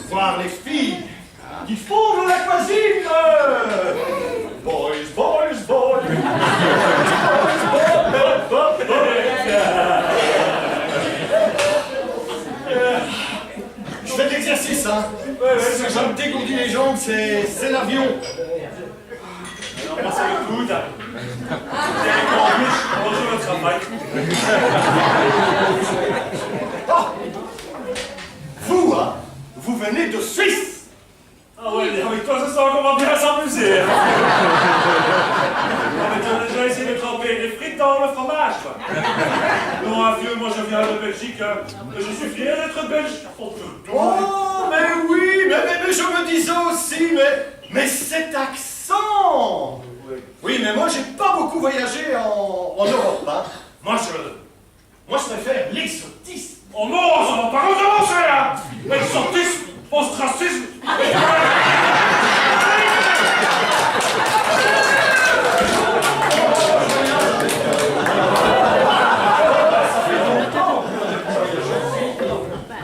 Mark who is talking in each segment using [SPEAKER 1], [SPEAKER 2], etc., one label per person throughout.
[SPEAKER 1] voir les filles qui font de la cuisine. Boys, boys, boys. Je fais de l'exercice, hein. Ça me dégourdit les jambes, c'est l'avion.
[SPEAKER 2] Alors ça écoute. Bonjour le travail.
[SPEAKER 1] Oh, vous, hein, vous venez de Suisse.
[SPEAKER 2] Ah ouais, avec toi, je sens qu'on va bien s'amuser. On a déjà essayé de tremper des frites dans le fromage, quoi. Non, un vieux, moi je viens de Belgique. Je suis fier d'être belge.
[SPEAKER 1] Oh, mais oui, mais je me disais aussi, mais cet accent. Oui, mais moi j'ai pas beaucoup voyagé en Europe, hein. Moi je préfère l'exotisme.
[SPEAKER 2] Oh non, ça va pas recommencer, hein. L'exotisme, ostracisme.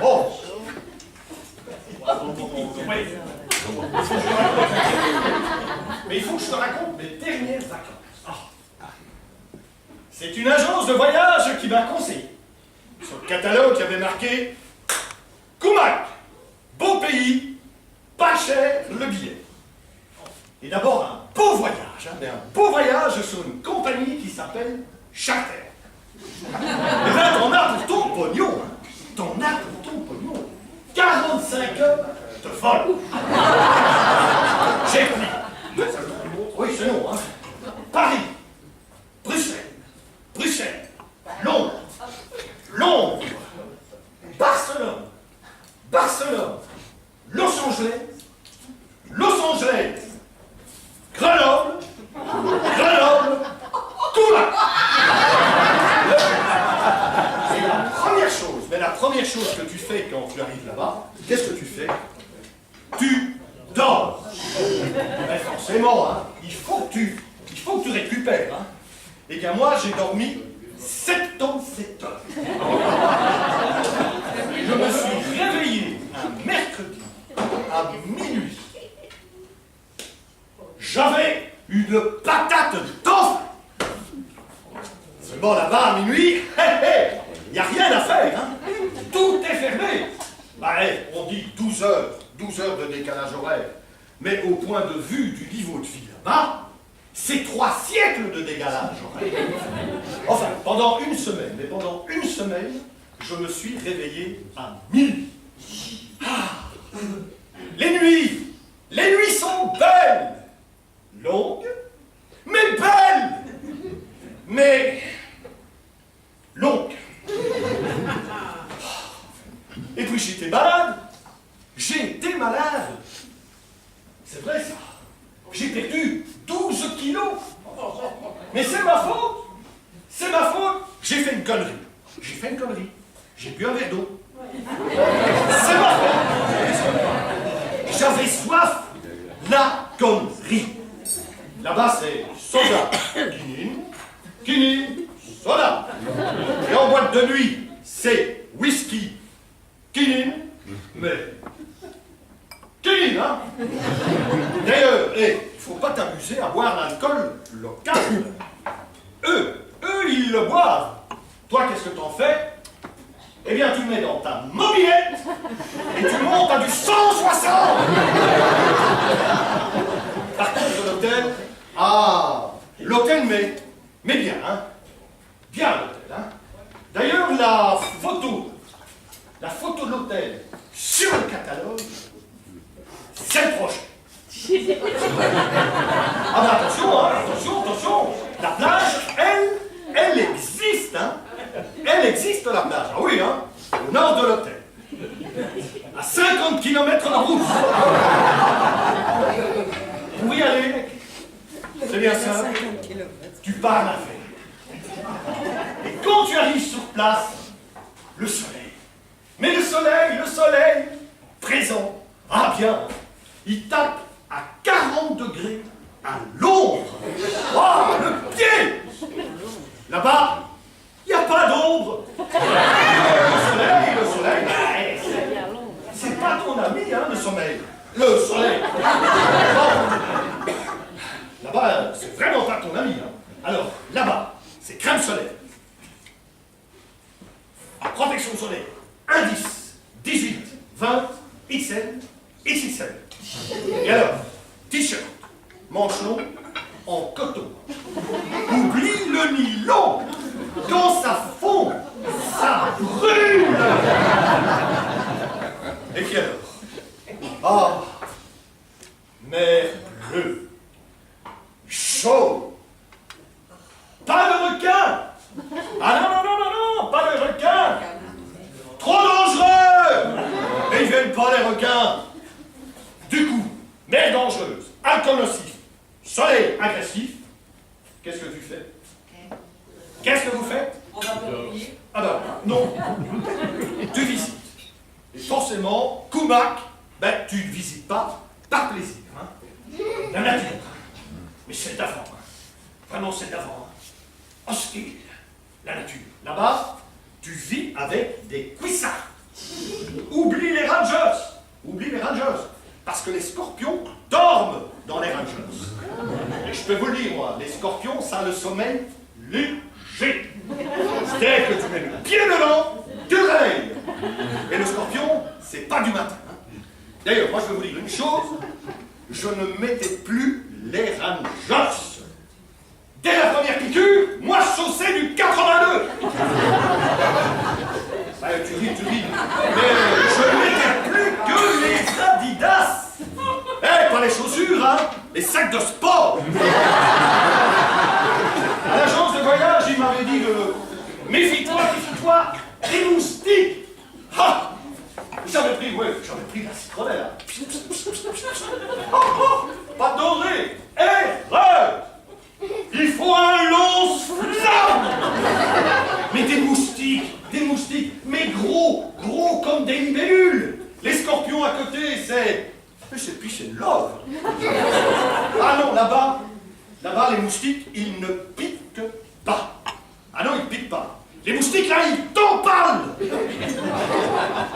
[SPEAKER 1] Oh. Mais il faut que je te raconte mes dernières vacances. C'est une agence de voyage qui m'a conseillé. Sur le catalogue, il y avait marqué Koumak, beau pays, pas cher le billet. Et d'abord un beau voyage, mais un beau voyage sur une compagnie qui s'appelle Charter. Et là, t'en as pour ton pognon, hein. T'en as pour ton pognon. 45 heures de vol. J'ai pris. Oui, c'est long, hein. Paris, Bruxelles, Londres, Barcelone, Los Angeles, Grenoble, Toulon. Et la première chose que tu fais quand tu arrives là-bas, qu'est-ce que tu fais? Tu dors. Mais forcément, hein, il faut que tu récupères. Hein. Et bien moi, j'ai dormi 77 heures. Je me suis réveillé un mercredi à minuit. J'avais une patate d'enfer. Seulement là-bas à minuit, il n'y a rien à faire. Hein. Tout est fermé. Bah, on dit 12 heures de décalage horaire. Mais au point de vue du niveau de vie là-bas, c'est 3 siècles de décalage horaire. Enfin, pendant une semaine, je me suis réveillé à minuit. Les nuits sont belles, longues, mais belles, mais longues. Et puis j'étais malade. C'est vrai ça. J'ai perdu 12 kilos. Mais c'est ma faute. J'ai fait une connerie. J'ai bu un verre d'eau. C'est ma faute. J'avais soif. La connerie. Là-bas, c'est soda, quinine, soda. Et en boîte de nuit, c'est whisky, quinine, mais quinine, hein. D'ailleurs, il faut pas t'amuser à boire l'alcool local. Eux, ils le boivent. Toi, qu'est-ce que t'en fais? Eh bien, tu le mets dans ta mobilette et tu montes à du 160. Par contre, l'hôtel, mais bien, hein. Bien l'hôtel, hein. D'ailleurs, la photo de l'hôtel sur le catalogue, c'est le projet. Ah ben attention, la plage, elle existe, hein. Elle existe, la plage, ah oui, hein, au nord de l'hôtel. À 50 km de route. Pour y aller, c'est bien simple, tu pars la veille. Et quand tu arrives sur place, le soleil. Mais le soleil, présent, ah bien, il tape à 40 degrés à l'ombre. Oh, le pied. Là-bas, il n'y a pas d'ombre. Le soleil, c'est pas ton ton ami, hein, le sommeil. Le soleil. Bon. Là-bas, c'est vraiment pas ton ami. Hein. Alors, là-bas, c'est crème solaire. Protection soleil. Indice 18, 20, XL, XXL. Et alors, t-shirt, manche longue, en coton. Oublie le nylon. Quand ça fond, ça brûle. Et puis alors? Ah, mer bleue, chaud. Pas de requin. Ah non, non, non, non, non, pas de requin. Trop dangereux. Et ils viennent pas les requins. Du coup, mer dangereuse, alcool nocif, soleil agressif. Qu'est-ce que tu fais? Qu'est-ce que vous faites?
[SPEAKER 3] On va pas oublier.
[SPEAKER 1] Ah ben, non. Tu visites. Et forcément, Koumak, ben, tu ne visites pas par plaisir. Hein. La nature. Mais c'est d'avant. Hein. Vraiment, c'est d'avant. Hein. Hostile. La nature. Là-bas, tu vis avec des cuissards. Oublie les rangers. Oublie les rangers. Parce que les scorpions dorment dans les rangers. Et je peux vous le dire, moi, les scorpions, ça a le sommeil léger. Dès que tu mets le pied dedans, tu le réveilles. Et le scorpion, c'est pas du matin. Hein. D'ailleurs, moi je vais vous dire une chose, je ne mettais plus les rangers. Dès la première piqûre, moi je chaussais du 82. Bah, tu ris, mais je ne mettais plus que les Adidas. Eh, pas les chaussures, hein, les sacs de sport. À l'agence de voyage, il m'avait dit méfie-toi des moustiques. Ah, j'avais pris de la citronnelle. Pas de danger. Erreur. Il faut un lance-flamme. Mais des moustiques, mais gros comme des libellules. Les scorpions à côté, c'est une love. Ah non, là-bas, les moustiques, ils ne piquent pas. Ah non, ils piquent pas. Les moustiques, là, ils t'empalent.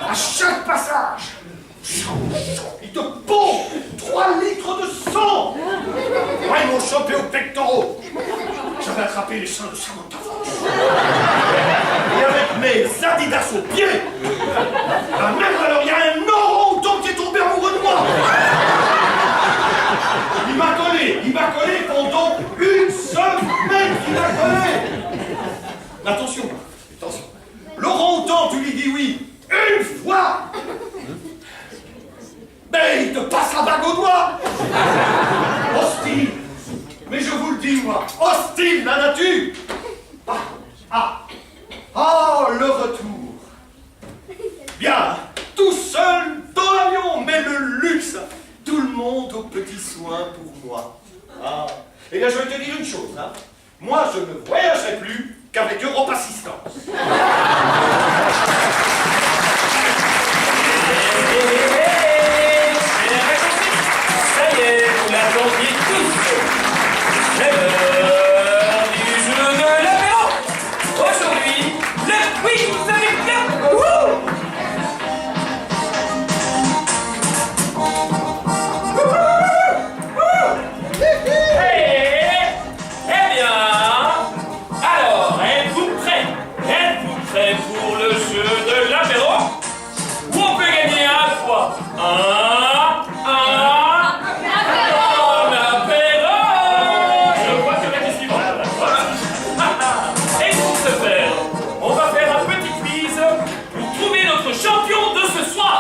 [SPEAKER 1] À chaque passage, ils te pompent 3 litres de sang. Moi, ils m'ont chopé aux pectoraux. J'avais attrapé les seins de Samantha Fox. Et avec mes Adidas aux pieds, la merde, alors, il y a un orang-outan qui est tombé amoureux de moi. Il m'a collé pendant une semaine. Il m'a collé. Attention. L'orang-outan, tu lui dis oui une fois. Ben, il te passe la bague au doigt. Hostile. Mais je vous le dis, moi, hostile, la nature. Le retour. Bien, tout seul dans l'avion, mais le luxe. Tout le monde aux petits soins pour moi. Et là, je vais te dire une chose. Hein. Moi, je ne voyagerai plus qu'avec Europe Assistance.
[SPEAKER 4] Ça y est, vous l'attendiez tous. C'est l'heure du jeu de l'apéro. Aujourd'hui, le quiz avec Pierre. Eh bien, alors, êtes-vous prêts? Êtes-vous prêts pour le jeu de l'apéro? Où on peut gagner à la fois un apéro. Je vois que la question suivante. Et pour ce faire, on va faire un petit quiz pour trouver notre champion de ce soir.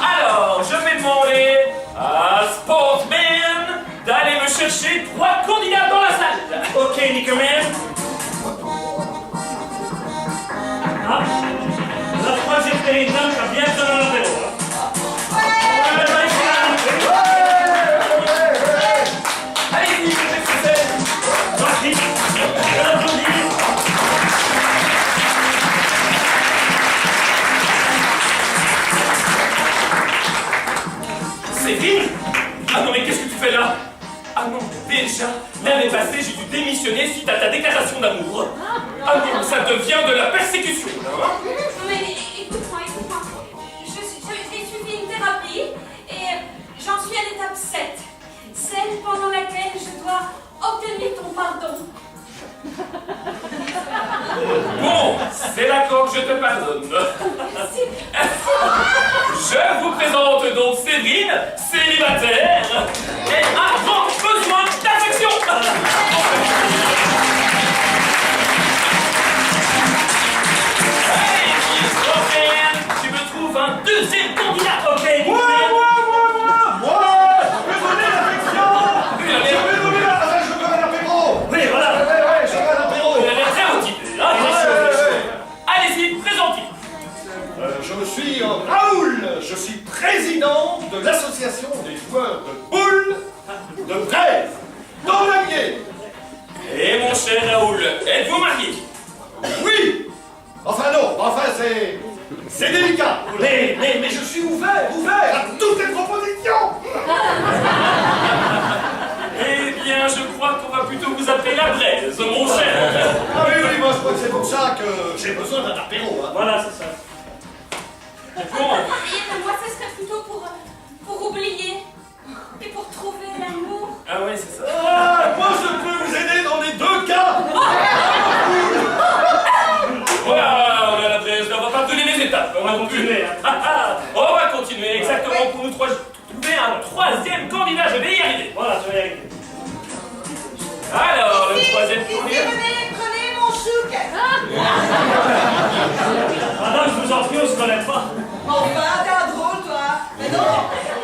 [SPEAKER 4] Alors, je vais demander à Sportman d'aller me chercher 3 candidats dans la salle. Ok, Nickelman. La troisième péridante a bien donné l'apéro. Allez-y, faites ce que c'est. Gentil. Séville? Ah non, mais qu'est-ce que tu fais là? Ah non, déjà, l'année passée, j'ai dû démissionner suite à ta déclaration d'amour. Ah non, ça devient de la persécution, là, hein?
[SPEAKER 3] Mais écoute-moi. J'ai suivi une thérapie
[SPEAKER 4] je te pardonne. Je vous présente donc Séverine, célibataire, et a grand besoin d'affection. Allez, Miss Roxane, tu me trouves un deuxième candidat. Ok.
[SPEAKER 1] Moi, je veux donner l'affection. Je veux donner la... Je veux un apéro.
[SPEAKER 2] Oui, voilà.
[SPEAKER 1] Ouais, je veux un apéro.
[SPEAKER 4] Vous avez très motivé, hein. Allez-y, présentez.
[SPEAKER 1] Je suis Raoul, je suis président de l'association des joueurs de boules de Brève, dans l'Allier.
[SPEAKER 4] Et mon cher Raoul, êtes-vous marié?
[SPEAKER 1] Oui. Enfin non, c'est délicat. Mais je suis ouvert à toutes les propositions.
[SPEAKER 4] Eh bien, je crois qu'on va plutôt vous appeler la braise, mon cher.
[SPEAKER 1] Ah oui, moi je crois que c'est pour ça que j'ai besoin d'un apéro. Hein.
[SPEAKER 2] Voilà, c'est ça.
[SPEAKER 4] Bon,
[SPEAKER 3] Et moi, ce serait plutôt pour oublier et pour trouver l'amour.
[SPEAKER 4] ah oui, c'est ça.
[SPEAKER 1] Ah, moi je peux vous aider dans les deux cas.
[SPEAKER 4] Voilà, on a la braise, on va pas donner les étapes.
[SPEAKER 2] On va continuer, hein.
[SPEAKER 4] On va continuer exactement pour nous trouver un troisième candidat, je vais y arriver.
[SPEAKER 2] Voilà, tu vas y arriver.
[SPEAKER 4] Alors, le troisième
[SPEAKER 5] Ici,
[SPEAKER 4] candidat.
[SPEAKER 5] prenez mon chouk.
[SPEAKER 2] Madame, je vous en prie, on se connaît pas.
[SPEAKER 5] Enfin, t'es un drôle, toi. Mais non,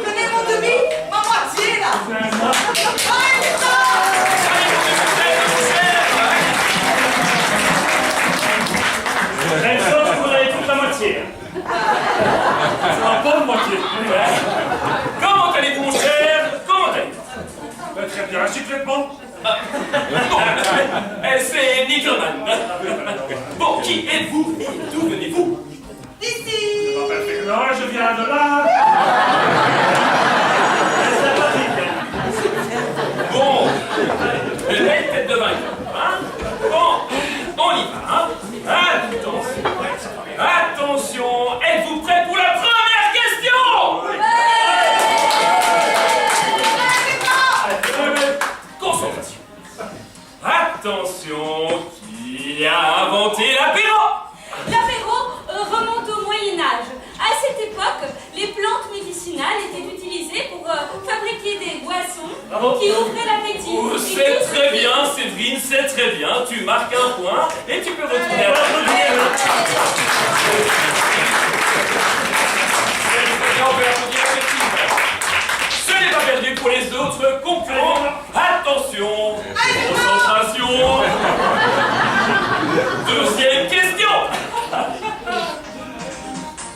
[SPEAKER 5] prenez mon demi, ma moitié, là. Allez, putain.
[SPEAKER 2] Même chose, vous avez toute la moitié. Hein. C'est un peu de moitié.
[SPEAKER 4] Comment allez-vous, mon cher? Comment allez-vous?
[SPEAKER 2] Très bien, secrètement.
[SPEAKER 4] C'est Nickelman. Bon, qui êtes-vous et d'où venez-vous?
[SPEAKER 5] D'ici.
[SPEAKER 2] Je m'appelle Fernand, je viens de là. C'est sympathique, hein.
[SPEAKER 4] Bon, une belle tête de vainqueur, hein? Bon, on y va, hein? Attention, êtes-vous prêts pour la première question? Concentration. Attention, qui a inventé l'apéro?
[SPEAKER 3] L'apéro remonte au Moyen-Âge. À cette époque, les plantes médicinales étaient utilisées pour fabriquer des boissons
[SPEAKER 2] Bravo.
[SPEAKER 3] qui ouvraient l'appétit.
[SPEAKER 4] Oh,
[SPEAKER 3] Et
[SPEAKER 4] c'est
[SPEAKER 3] tout
[SPEAKER 4] très
[SPEAKER 3] ceci-
[SPEAKER 4] bien, Séverine, c'est très bien. Tu marques un point et tu peux retourner à la On peut applaudir effectivement. Ce n'est pas perdu pour les autres concurrents. Attention, concentration. Deuxième question.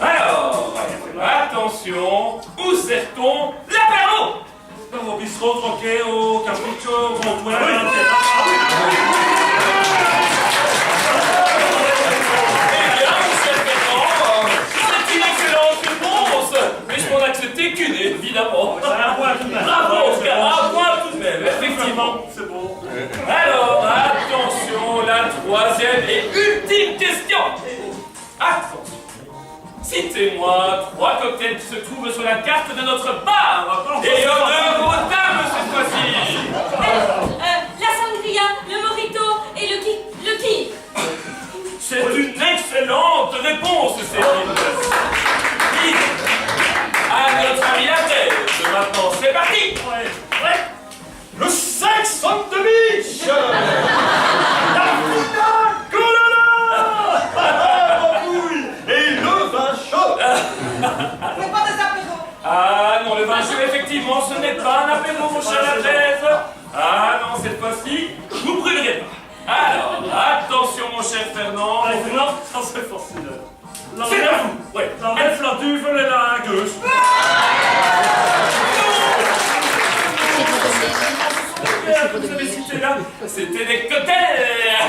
[SPEAKER 4] Alors, attention, où sert-on l'apéro?
[SPEAKER 2] Au bistrot, troquet, au capriccio, au comptoir.
[SPEAKER 4] Eh bien, mon cher Fernand, c'est une excellente réponse, mais je m'en acceptais qu'une, évidemment.
[SPEAKER 2] Un point tout de même.
[SPEAKER 4] Bravo, Oscar, un point tout de même, effectivement.
[SPEAKER 2] C'est bon.
[SPEAKER 4] Alors, attention, la troisième et ultime question. Attention. Citez-moi 3 cocktails qui se trouvent sur la carte de notre bar. Et honneur aux dames cette fois-ci.
[SPEAKER 3] La sangria, le mojito et le ki.
[SPEAKER 4] C'est une excellente réponse, Céline. Oui. À notre ami la tête. Maintenant, c'est parti.
[SPEAKER 2] Ouais.
[SPEAKER 1] Le sexe on the beach. La pina colada. Et le vin chaud.
[SPEAKER 5] Fais pas des apéros.
[SPEAKER 4] Ah non, le vin chaud, effectivement, ce n'est pas un apéro, mon cher Lachaise. Ah non, cette fois-ci, vous brûlerez pas. Alors, attention, mon cher Fernand.
[SPEAKER 2] Allez, Fernand, ça c'est facile.
[SPEAKER 4] C'est à vous. Ouais.
[SPEAKER 2] La belle flantuve, elle est là à gauche.
[SPEAKER 4] Vous avez cité là, c'était des cocktails.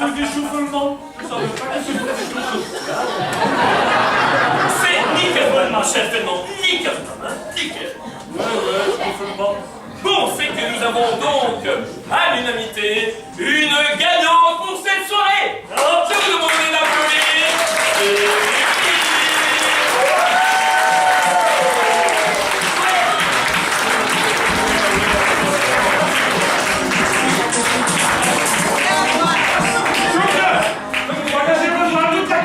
[SPEAKER 2] Ou du choufflement. Ça veut pas que c'est des choufflements.
[SPEAKER 4] C'est nickel, mon cher Fernand. Nickel, hein, nickel.
[SPEAKER 2] Ouais, choufflement.
[SPEAKER 4] Bon, c'est que nous avons donc, à l'unanimité, une gagnante pour cette soirée. Je vous demande d'applaudir.
[SPEAKER 2] Vous engagez besoin de toute la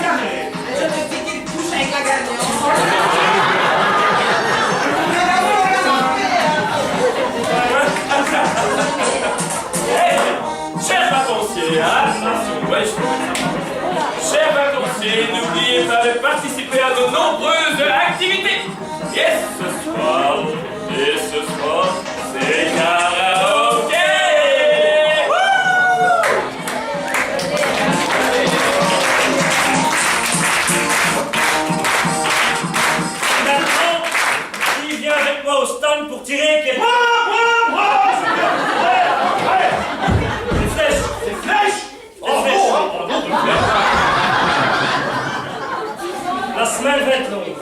[SPEAKER 4] Et ce soir, c'est karaoké.
[SPEAKER 2] Maintenant, qui vient avec moi au stand pour tirer quelqu'un?
[SPEAKER 1] Moi
[SPEAKER 2] Des flèches.
[SPEAKER 1] Des flèches.
[SPEAKER 2] Des flèches.
[SPEAKER 1] Oh, non, de flèches.
[SPEAKER 2] La semaine va être longue.